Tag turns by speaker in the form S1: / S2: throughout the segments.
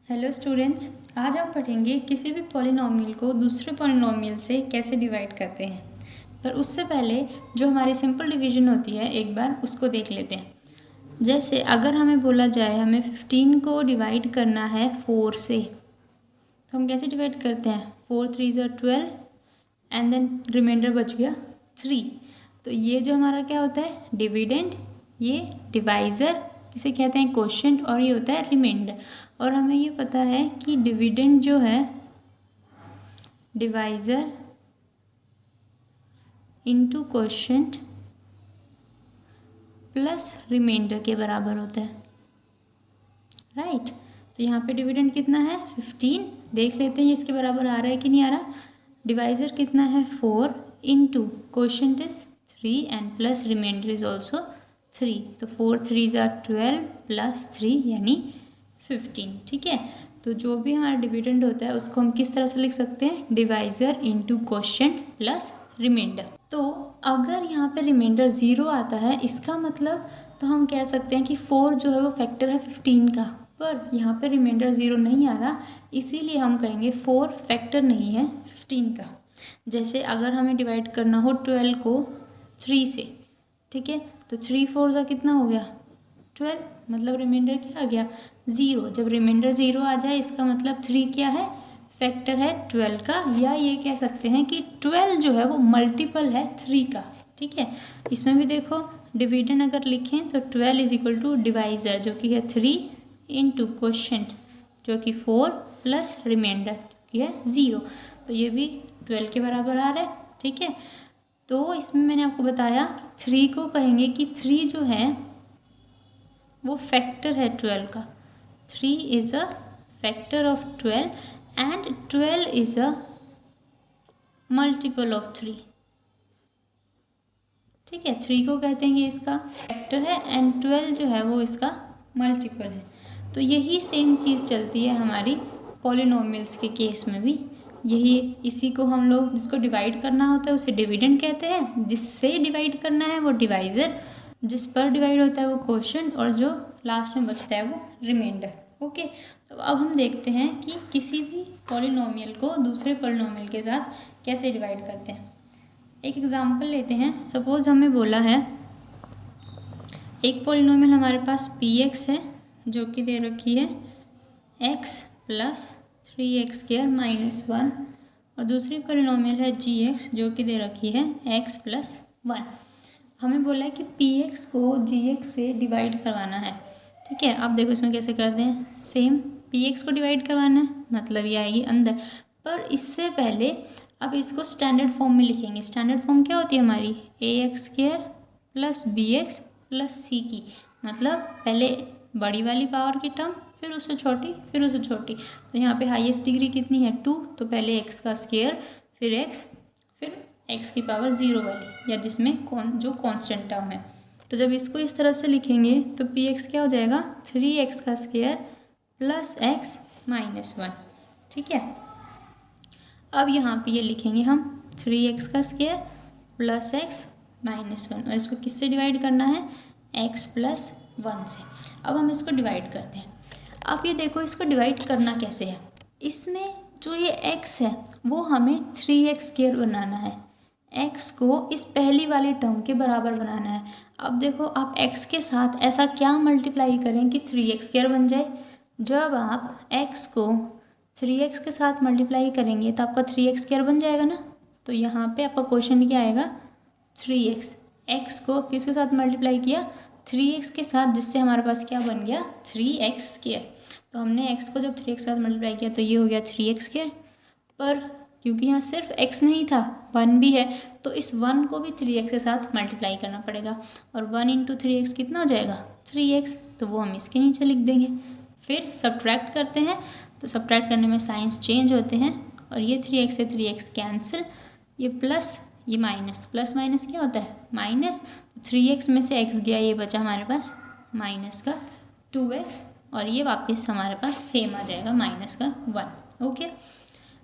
S1: Hello students, आज हम पढ़ेंगे किसी भी पॉलिनोमियल को दूसरे पॉलिनोमियल से कैसे डिवाइड करते हैं। पर उससे पहले जो हमारी सिंपल डिवीजन होती है एक बार उसको देख लेते हैं। जैसे अगर हमें बोला जाए हमें 15 को डिवाइड करना है 4 से, तो हम कैसे डिवाइड करते हैं? 4 3 ज़ा 12 एंड देन रिमाइंडर बच गया 3। तो ये जो हमारा क्या होता है? डिविडेंड, ये डिवाइज़र इसे कहते हैं कोशेंट, और ये होता है रिमाइंडर। और हमें ये पता है कि डिविडेंड जो है divisor into quotient plus remainder के बराबर होता है, राइट। तो यहाँ पे डिविडेंड कितना है? 15। देख लेते हैं ये इसके बराबर आ रहा है कि नहीं आ रहा। डिवाइज़र कितना है? 4 into quotient is 3 and plus remainder is also 3। तो 4 3 ज़ा 12 प्लस 3 यानी 15। ठीक है, तो जो भी हमारा डिविडेंड होता है उसको हम किस तरह से लिख सकते हैं? Divisor into quotient plus remainder. तो अगर यहाँ पे रिमाइंडर 0 आता है इसका मतलब तो हम कह सकते हैं कि 4 जो है वो फैक्टर है 15 का। पर यहाँ पे रिमाइंडर 0 नहीं आ रहा, इसीलिए हम कहेंगे 4 फैक्टर नहीं है 15 का। जैसे अगर हमें डिवाइड करना हो 12 को 3 से, ठीक है, तो 3 4 ज़ा कितना हो गया? 12, मतलब रिमाइंडर क्या आ गया? 0। जब रिमाइंडर 0 आ जाए इसका मतलब 3 क्या है? फैक्टर है 12 का, या ये कह सकते हैं कि 12 जो है वो मल्टीपल है 3 का। ठीक है, इसमें भी देखो डिविडेंड अगर लिखें तो 12 इज इक्वल टू डिवाइज़र जो कि है 3 इंटू कोशेंट जो कि 4 प्लस रिमाइंडर जो कि है 0। तो ये भी 12 के बराबर आ रहा है। ठीक है, तो इसमें मैंने आपको बताया कि 3 को कहेंगे कि 3 जो है वो फैक्टर है 12 का। 3 is a factor of 12 and 12 is a multiple of 3। ठीक है, 3 को कहते हैं कि इसका फैक्टर है एंड 12 जो है वो इसका मल्टीपल है। तो यही सेम चीज़ चलती है हमारी पॉलिनोमियल्स के केस में भी। यही इसी को हम लोग जिसको डिवाइड करना होता है उसे डिविडेंड कहते हैं, जिससे डिवाइड करना है वो डिवाइज़र, जिस पर डिवाइड होता है वो कोशेंट, और जो लास्ट में बचता है वो रिमाइंडर। ओके, तो अब हम देखते हैं कि किसी भी पॉलिनोमियल को दूसरे पॉलिनोमियल के साथ कैसे डिवाइड करते हैं। एक एग्जांपल लेते हैं। सपोज हमें बोला है एक पॉलिनोमियल हमारे पास px है जो कि दे रखी है x प्लस 3x² माइनस 1, और दूसरी पॉलिनोमियल है gx जो कि दे रखी है x प्लस 1। हमें बोला है कि px को gx से डिवाइड करवाना है। ठीक है, अब देखो इसमें कैसे करते हैं। सेम px को डिवाइड करवाना है, मतलब ये आएगी अंदर। पर इससे पहले अब इसको स्टैंडर्ड फॉर्म में लिखेंगे। स्टैंडर्ड फॉर्म क्या होती है हमारी? ax² plus bx plus c की, मतलब पहले बड़ी वाली पावर की टर्म, फिर उससे छोटी, फिर उससे छोटी। तो यहाँ पे हाईएस्ट डिग्री कितनी है? 2। तो पहले x का स्क्वायर, फिर x, फिर x की पावर 0 वाली, या जिसमें जो कांस्टेंट टर्म है। तो जब इसको इस तरह से लिखेंगे तो px क्या हो जाएगा? 3x का स्क्वायर प्लस x माइनस 1। ठीक है, अब यहाँ पे ये लिखेंगे हम 3x का स्क्वायर प्लस x माइनस 1, और इसको किससे डिवाइड करना है? x प्लस 1 से। अब हम इसको डिवाइड करते हैं। अब ये देखो इसको डिवाइड करना कैसे है। इसमें जो ये x है वो हमें 3x² बनाना है। x को इस पहली वाली टर्म के बराबर बनाना है। अब देखो आप x के साथ ऐसा क्या मल्टीप्लाई करें कि 3x² बन जाए। जब आप x को 3x के साथ मल्टीप्लाई करेंगे तो आपका 3x² बन जाएगा ना। तो यहाँ पे आपका क्वेश्चन क्या आएगा? 3x। x को किसके साथ मल्टीप्लाई किया? 3x के साथ, जिससे हमारे पास क्या बन गया? 3x²। तो हमने x को जब 3x के साथ मल्टीप्लाई किया तो ये हो गया 3x²। पर क्योंकि यहाँ सिर्फ x नहीं था, 1 भी है, तो इस 1 को भी 3x के साथ मल्टीप्लाई करना पड़ेगा। और 1 इंटू 3x कितना हो जाएगा? 3x। तो वो हम इसके नीचे लिख देंगे। फिर सब्ट्रैक्ट करते हैं, तो सब्ट्रैक्ट करने में साइंस चेंज होते हैं, और ये 3x से 3x कैंसिल, ये प्लस ये माइनस। तो प्लस माइनस क्या होता है? माइनस। तो 3x में से x गया, ये बचा हमारे पास माइनस का 2x, और ये वापस हमारे पास सेम आ जाएगा माइनस का 1। ओके,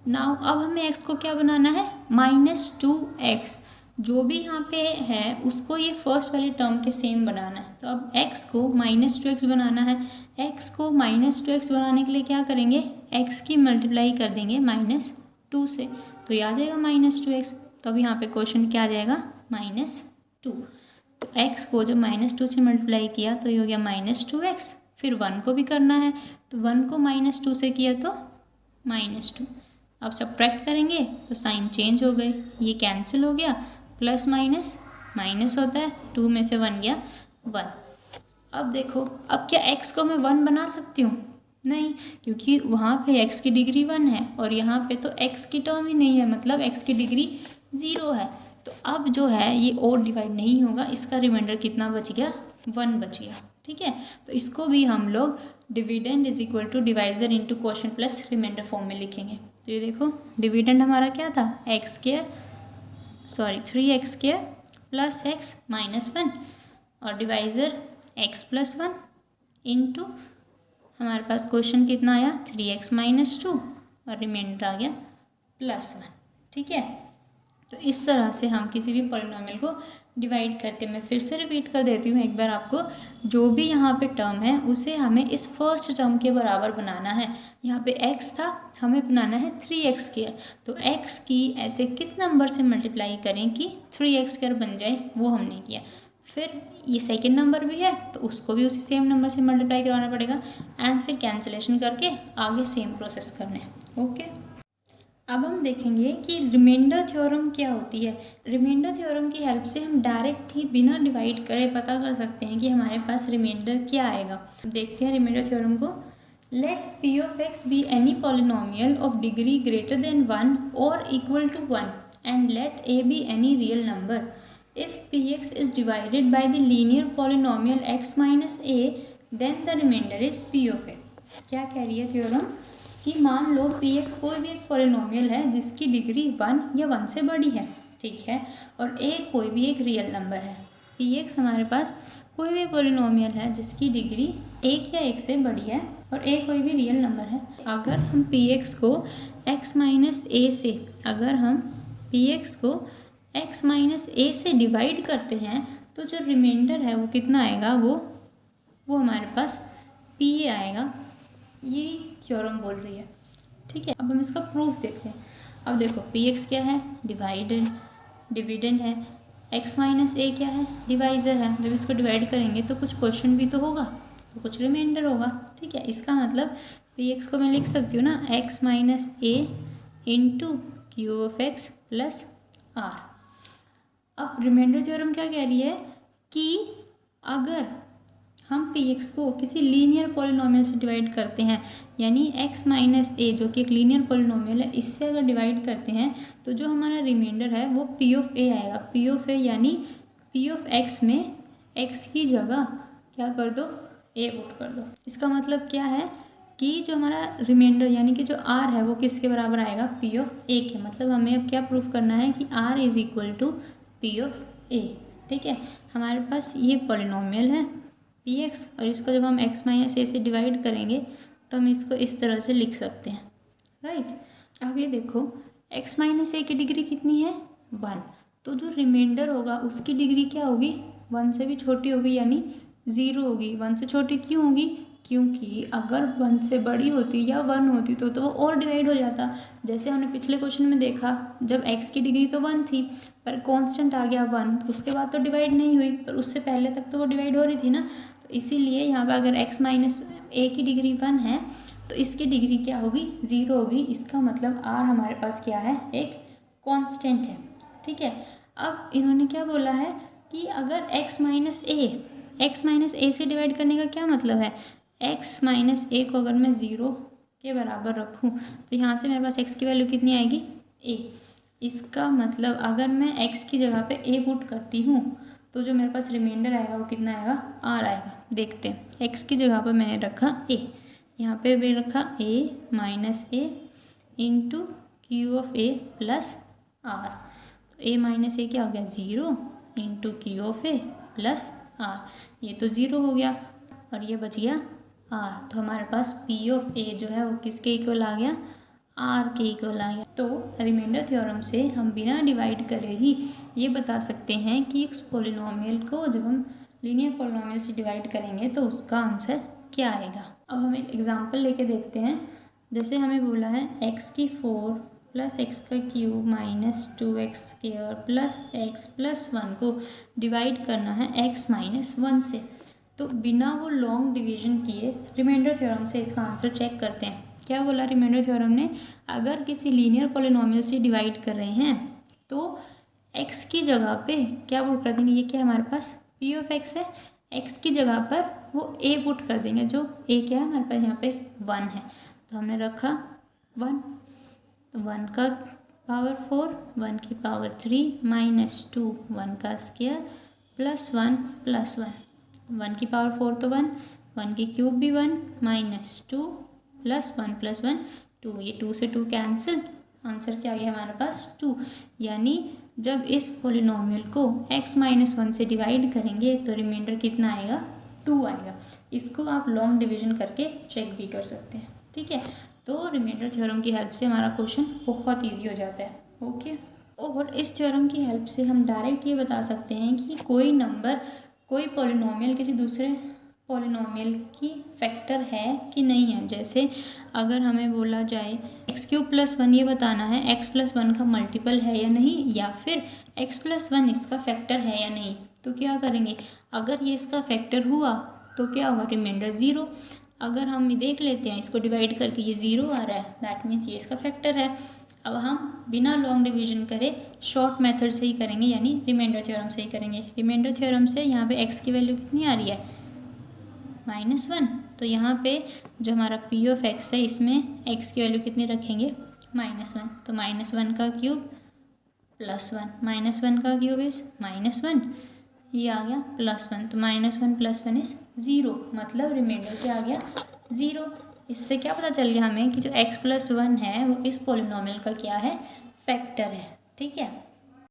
S1: नाउ अब हमें x को क्या बनाना है? -2x। जो भी यहाँ पे है उसको ये फर्स्ट वाली टर्म के सेम बनाना है। तो अब x को -2x बनाना है। x को -2x बनाने के लिए क्या करेंगे, x की मल्टीप्लाई कर देंगे -2 से, तो ये आ जाएगा -2x। तो अब यहाँ पे क्वेश्चन क्या आ जाएगा, -2। तो x को जब -2 से मल्टीप्लाई किया तो ये हो गया -2x। फिर 1 को भी करना है, तो 1 को -2 से किया तो -2। अब सब्ट्रैक्ट करेंगे तो साइन चेंज हो गए, ये कैंसिल हो गया, प्लस माइनस माइनस होता है, 2 में से 1 गया 1। अब देखो, अब क्या x को मैं 1 बना सकती हूँ, नहीं, क्योंकि वहाँ पे x की डिग्री 1 है और यहाँ पे तो x की टर्म ही नहीं है, मतलब x की डिग्री 0 है। तो अब जो है ये और डिवाइड नहीं होगा, इसका रिमाइंडर कितना बच गया, 1 बच गया। ठीक है, तो इसको भी हम लोग dividend is equal to divisor into quotient plus remainder form में लिखेंगे। तो ये देखो, डिविडेंड हमारा क्या था, 3x² प्लस x माइनस 1 और डिवाइज़र x प्लस 1 इंटू हमारे पास क्वेश्चन कितना आया, 3x माइनस 2 और रिमाइंडर आ गया +1। ठीक है, तो इस तरह से हम किसी भी पॉलिनोमियल को डिवाइड करते हैं। मैं फिर से रिपीट कर देती हूँ एक बार आपको, जो भी यहाँ पे टर्म है उसे हमें इस फर्स्ट टर्म के बराबर बनाना है। यहाँ पे x था, हमें बनाना है 3x²। तो x की ऐसे किस नंबर से मल्टीप्लाई करें कि 3x² बन जाए, वो हमने किया। फिर ये सेकेंड नंबर भी है तो उसको भी उसी सेम नंबर से मल्टीप्लाई करवाना पड़ेगा, एंड फिर कैंसिलेशन करके आगे सेम प्रोसेस करने हैं। ओके, अब हम देखेंगे कि रिमाइंडर थ्योरम क्या होती है। रिमाइंडर थ्योरम की हेल्प से हम डायरेक्ट ही बिना डिवाइड करे पता कर सकते हैं कि हमारे पास रिमाइंडर क्या आएगा। देखते हैं रिमाइंडर थ्योरम को। Let p of x be any polynomial of degree greater than 1 or equal to 1 and let a be any real number. If px is divided by the linear polynomial x minus a, then the remainder is p of a। क्या कह रही है theorem कि मान लो px कोई भी एक polynomial है जिसकी डिग्री 1 या 1 से बड़ी है, ठीक है, और a कोई भी एक रियल नंबर है। px हमारे पास कोई भी पॉलिनोमियल है जिसकी डिग्री 1 या 1 से बड़ी है और a कोई भी रियल नंबर है। अगर हम px को x माइनस a से डिवाइड करते हैं तो जो रिमाइंडर है वो कितना आएगा, वो हमारे पास pa आएगा। यही थ्योरम बोल रही है। ठीक है, अब हम इसका प्रूफ देखते हैं। अब देखो, px क्या है, डिविडेंड है, x माइनस a क्या है, डिवाइज़र है। जब इसको डिवाइड करेंगे तो कुछ क्वेश्चन भी तो होगा, तो कुछ रिमाइंडर होगा। ठीक है, इसका मतलब px को मैं लिख सकती हूँ ना, x minus a into Q of x plus r। अब रिमाइंडर थ्योरम क्या कह रही है कि अगर हम px को किसी लीनियर पॉलिनोमियल से डिवाइड करते हैं, यानी x माइनस a जो कि एक लीनियर पॉलिनोमियल है, इससे अगर डिवाइड करते हैं तो जो हमारा रिमाइंडर है वो p ऑफ a आएगा। p ऑफ a यानी p ऑफ x में x की जगह क्या कर दो, a पुट कर दो। इसका मतलब क्या है कि जो हमारा रिमाइंडर यानी कि जो r है वो किसके बराबर आएगा, p ऑफ a के। मतलब हमें अब क्या प्रूफ करना है कि r is equal to p of a। ठीक है, हमारे पास ये पॉलिनोमियल है px और इसको जब हम x माइनस a से डिवाइड करेंगे तो हम इसको इस तरह से लिख सकते हैं, राइट। अब ये देखो, x माइनस a की डिग्री कितनी है, 1, तो जो रिमाइंडर होगा उसकी डिग्री क्या होगी, 1 से भी छोटी होगी, यानी 0 होगी। 1 से छोटी क्यों होगी, क्योंकि अगर 1 से बड़ी होती या 1 होती तो वो और डिवाइड हो जाता। जैसे हमने पिछले क्वेश्चन में देखा, जब x की डिग्री तो 1 थी पर कांस्टेंट आ गया 1, उसके बाद तो डिवाइड नहीं हुई, पर उससे पहले तक तो वो डिवाइड हो रही थी ना। तो इसीलिए यहाँ पर अगर x माइनस a की डिग्री 1 है तो इसकी डिग्री क्या होगी, 0 होगी। इसका मतलब r हमारे पास क्या है, एक कांस्टेंट है। ठीक है, अब इन्होंने क्या बोला है कि अगर x माइनस a से डिवाइड करने का क्या मतलब है, x माइनस a को अगर मैं 0 के बराबर रखूँ तो यहाँ से मेरे पास x की वैल्यू कितनी आएगी, a। इसका मतलब अगर मैं x की जगह पे a पुट करती हूँ तो जो मेरे पास रिमाइंडर आएगा वो कितना आएगा, r आएगा। देखते हैं, x की जगह पर मैंने रखा a, यहाँ पे भी रखा a minus a into Q of a plus r। तो a माइनस a क्या हो गया, 0 into Q of a plus r। ये तो 0 हो गया और ये बच गया r। तो हमारे पास p ऑफ a जो है वो किसके इक्वल आ गया, आर के इक्वल आ गया। तो रिमाइंडर थ्योरम से हम बिना डिवाइड करे ही ये बता सकते हैं कि इस पॉलिनोमियल को जब हम लीनियर पॉलिनोमियल से डिवाइड करेंगे तो उसका आंसर क्या आएगा। अब हम एक एग्जांपल लेके देखते हैं। जैसे हमें बोला है x⁴ plus x³ minus 2x² plus x plus 1 को डिवाइड करना है x माइनस 1 से। तो बिना वो लॉन्ग डिवीजन किए रिमाइंडर थ्योरम से इसका आंसर चेक करते हैं। क्या बोला रिमाइंडर थ्योरम ने, अगर किसी लीनियर पॉलिनोमियल से डिवाइड कर रहे हैं तो x की जगह पे क्या पुट कर देंगे, ये क्या हमारे पास p ऑफ x है, x की जगह पर वो a पुट कर देंगे, जो a क्या है हमारे पास यहाँ पे 1 है। तो हमने रखा 1, तो 1 का पावर 4, 1 की पावर 3 माइनस 2, 1 का स्क्वायर प्लस 1 प्लस 1, 1 की पावर 4 तो 1, 1 की क्यूब भी 1 माइनस 2 प्लस 1 प्लस 1 2, ये 2 से 2 कैंसिल, आंसर क्या आ गया हमारे पास 2। यानी जब इस पॉलिनोमियल को x माइनस 1 से डिवाइड करेंगे तो रिमाइंडर कितना आएगा, 2 आएगा। इसको आप लॉन्ग डिवीजन करके चेक भी कर सकते हैं, ठीक है। तो रिमाइंडर थ्योरम की हेल्प से हमारा क्वेश्चन बहुत ईजी हो जाता है, ओके। और इस थ्योरम की हेल्प से हम डायरेक्ट ये बता सकते हैं कि कोई नंबर, कोई पॉलिनोमियल किसी दूसरे पॉलिनोमियल की फैक्टर है कि नहीं है। जैसे अगर हमें बोला जाए x³ प्लस 1 ये बताना है x प्लस 1 का मल्टीपल है या नहीं, या फिर x प्लस 1 इसका फैक्टर है या नहीं, तो क्या करेंगे, अगर ये इसका फैक्टर हुआ तो क्या होगा, रिमाइंडर 0। अगर हम देख लेते हैं इसको डिवाइड करके ये 0 आ रहा है, दैट मीन्स ये इसका फैक्टर है। अब हम बिना लॉन्ग डिवीजन करे शॉर्ट मेथड से ही करेंगे, यानी रिमाइंडर थ्योरम से ही करेंगे। रिमाइंडर थ्योरम से यहाँ पे x की वैल्यू कितनी आ रही है, -1। तो यहाँ पे जो हमारा p ऑफ x है इसमें x की वैल्यू कितनी रखेंगे, -1। तो -1 का क्यूब प्लस 1, -1 का क्यूब इज -1, ये आ गया +1। तो -1 प्लस 1 इज 0, मतलब रिमाइंडर क्या आ गया 0। इससे क्या पता चल गया हमें कि जो x प्लस 1 है वो इस पॉलिनोमियल का क्या है, फैक्टर है, ठीक है।